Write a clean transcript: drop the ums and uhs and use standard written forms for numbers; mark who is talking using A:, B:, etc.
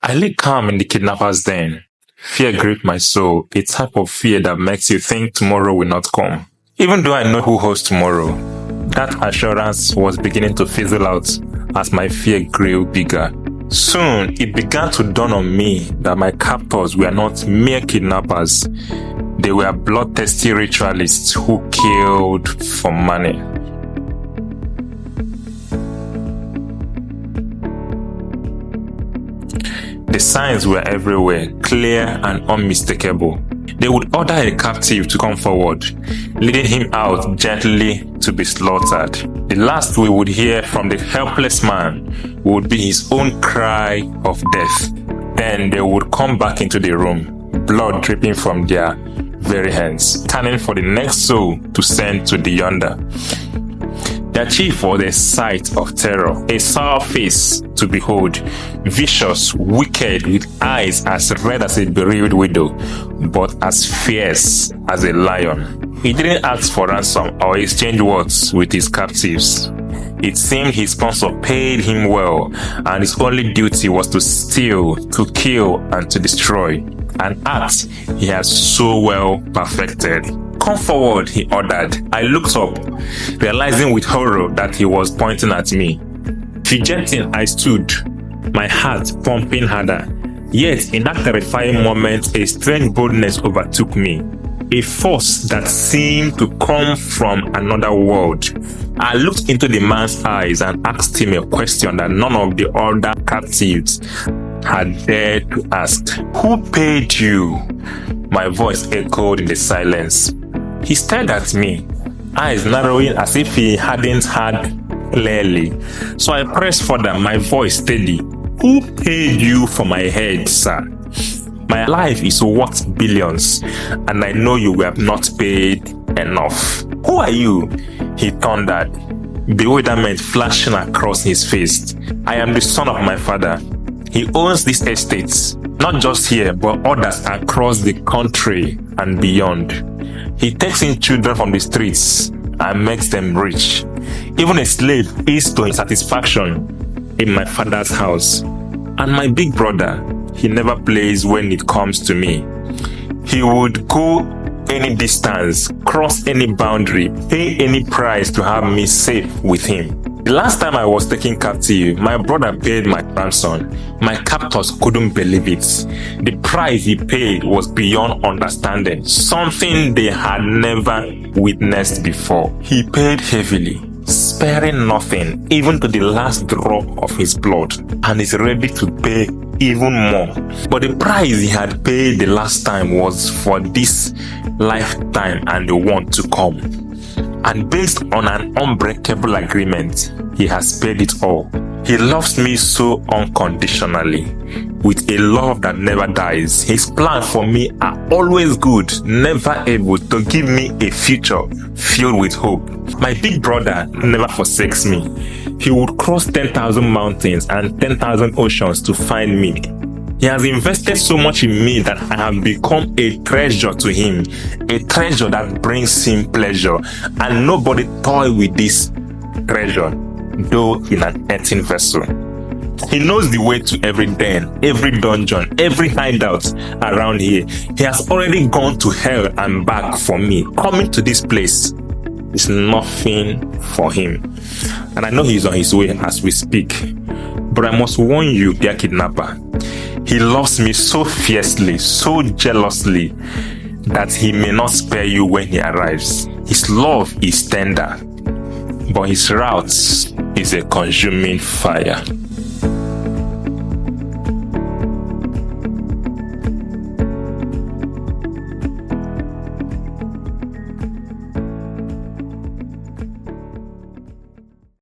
A: I lay calm in the kidnappers den. Fear gripped my soul, a type of fear that makes you think tomorrow will not come. Even though I know who holds tomorrow, that assurance was beginning to fizzle out as my fear grew bigger. Soon, it began to dawn on me that my captors were not mere kidnappers. They were bloodthirsty ritualists who killed for money. The signs were everywhere, clear and unmistakable. They would order a captive to come forward, leading him out gently to be slaughtered. The last we would hear from the helpless man would be his own cry of death. Then they would come back into the room, blood dripping from their very hands, scanning for the next soul to send to the yonder. Their chief was a sight of terror, a sour face to behold, vicious, wicked, with eyes as red as a bereaved widow, but as fierce as a lion. He didn't ask for ransom or exchange words with his captives. It seemed his sponsor paid him well, and his only duty was to steal, to kill, and to destroy, an act he had so well perfected. "Come forward," he ordered. I looked up, realizing with horror that he was pointing at me. Fidgeting, I stood, my heart pumping harder. Yet, in that terrifying moment, a strange boldness overtook me, a force that seemed to come from another world. I looked into the man's eyes and asked him a question that none of the other captives had dared to ask. "Who paid you?" My voice echoed in the silence. He stared at me, eyes narrowing as if he hadn't heard clearly. So I pressed further, my voice steady. "Who paid you for my head, sir? My life is worth billions, and I know you were not paid enough." "Who are you?" he thundered, bewilderment flashing across his face. "I am the son of my father. He owns these estates, not just here, but others across the country and beyond. He takes in children from the streets and makes them rich. Even a slave is to his satisfaction in my father's house. And my big brother, he never plays when it comes to me. He would go any distance, cross any boundary, pay any price to have me safe with him. The last time I was taken captive, my brother paid my ransom. My captors couldn't believe it. The price he paid was beyond understanding, something they had never witnessed before. He paid heavily, sparing nothing, even to the last drop of his blood, and is ready to pay even more. But the price he had paid the last time was for this lifetime and the one to come. And based on an unbreakable agreement, he has paid it all. He loves me so unconditionally, with a love that never dies. His plans for me are always good, never able to give me a future filled with hope. My big brother never forsakes me. He would cross 10,000 mountains and 10,000 oceans to find me. He has invested so much in me that I have become a treasure to him, a treasure that brings him pleasure, and nobody toy with this treasure, though in an earthen vessel. He knows the way to every den, every dungeon, every hideout around here. He has already gone to hell and back for me. Coming to this place is nothing for him, and I know he's on his way as we speak. But I must warn you, dear kidnapper, he loves me so fiercely, so jealously, that he may not spare you when he arrives. His love is tender, but his wrath is a consuming fire.